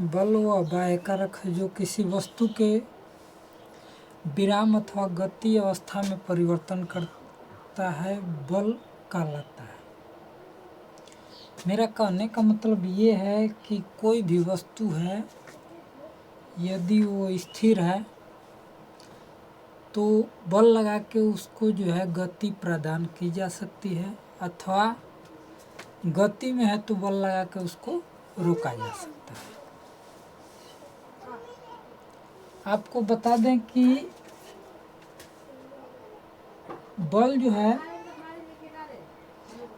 बल वह बाह्य कारक है जो किसी वस्तु के विराम अथवा गति अवस्था में परिवर्तन करता है, बल कहलाता है। मेरा कहने का मतलब ये है कि कोई भी वस्तु है, यदि वो स्थिर है तो बल लगा के उसको जो है गति प्रदान की जा सकती है, अथवा गति में है तो बल लगा के उसको रोका जा सकता है। आपको बता दें कि बल जो है,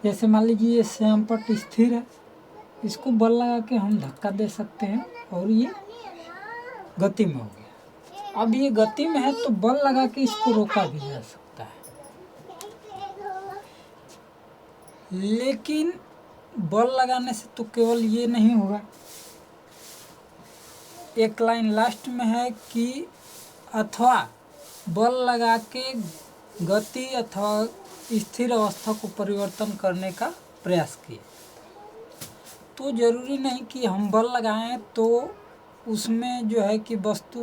जैसे मान लीजिए ये श्यामपट्ट स्थिर है, इसको बल लगा के हम धक्का दे सकते हैं और ये गति में हो गया। अब ये गति में है तो बल लगा के इसको रोका भी जा सकता है। लेकिन बल लगाने से तो केवल ये नहीं होगा। एक लाइन लास्ट में है कि अथवा बल लगा के गति अथवा स्थिर अवस्था को परिवर्तन करने का प्रयास किए। तो जरूरी नहीं कि हम बल लगाएं तो उसमें जो है कि वस्तु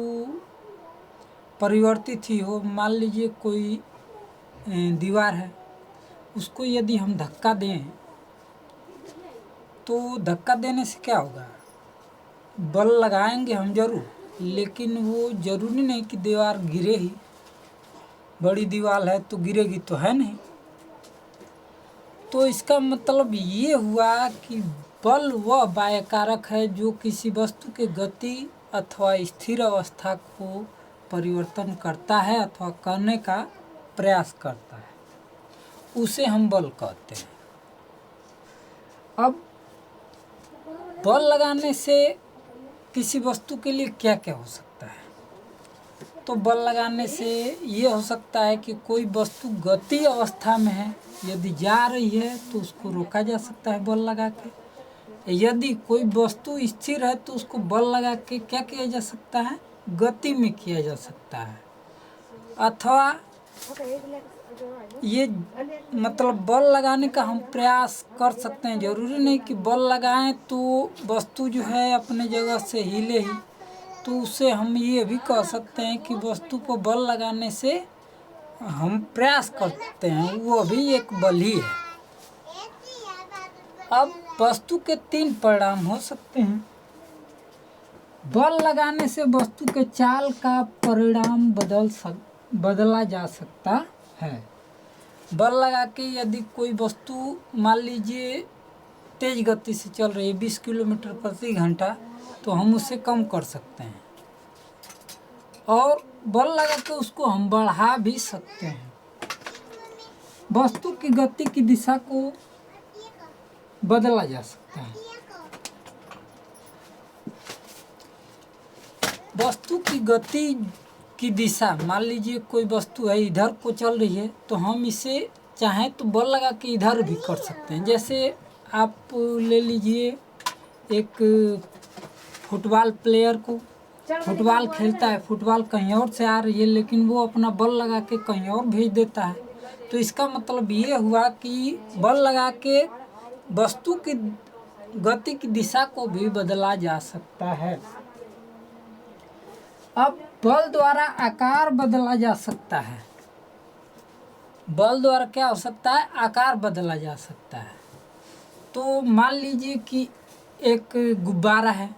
परिवर्तित ही हो। मान लीजिए कोई दीवार है, उसको यदि हम धक्का दें तो धक्का देने से क्या होगा, बल लगाएंगे हम जरूर, लेकिन वो जरूरी नहीं कि दीवार गिरे ही। बड़ी दीवार है तो गिरेगी तो है नहीं। तो इसका मतलब ये हुआ कि बल वह बाह्य कारक है जो किसी वस्तु के गति अथवा स्थिर अवस्था को परिवर्तन करता है अथवा करने का प्रयास करता है, उसे हम बल कहते हैं। अब बल लगाने से किसी वस्तु के लिए क्या क्या हो सकता है, तो बल लगाने से ये हो सकता है कि कोई वस्तु गति अवस्था में है, यदि जा रही है तो उसको रोका जा सकता है बल लगा के। यदि कोई वस्तु स्थिर है तो उसको बल लगा के क्या किया जा सकता है, गति में किया जा सकता है। अथवा ये मतलब बल लगाने का हम प्रयास कर सकते हैं। जरूरी नहीं कि बल लगाएं तो वस्तु जो है अपने जगह से हिले ही। तो उससे हम ये भी कह सकते हैं कि वस्तु को बल लगाने से हम प्रयास करते हैं, वो भी एक बल ही है। अब वस्तु के तीन परिणाम हो सकते हैं। बल लगाने से वस्तु के चाल का परिणाम बदला जा सकता है। बल लगा के यदि कोई वस्तु मान लीजिए तेज गति से चल रही है 20 किलोमीटर प्रति घंटा, तो हम उसे कम कर सकते हैं और बल लगा के उसको हम बढ़ा भी सकते हैं। वस्तु की गति की दिशा को बदला जा सकता है। वस्तु की गति की दिशा, मान लीजिए कोई वस्तु है इधर को चल रही है, तो हम इसे चाहें तो बल लगा के इधर भी कर सकते हैं। जैसे आप ले लीजिए एक फुटबॉल प्लेयर को, फुटबॉल खेलता है, फुटबॉल कहीं और से आ रही है लेकिन वो अपना बल लगा के कहीं और भेज देता है। तो इसका मतलब ये हुआ कि बल लगा के वस्तु की गति की दिशा को भी बदला जा सकता है। अब बल द्वारा आकार बदला जा सकता है। बल द्वारा क्या हो सकता है, आकार बदला जा सकता है। तो मान लीजिए कि एक गुब्बारा है,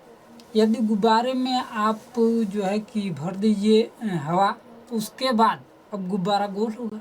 यदि गुब्बारे में आप जो है कि भर दीजिए हवा, तो उसके बाद अब गुब्बारा गोल होगा।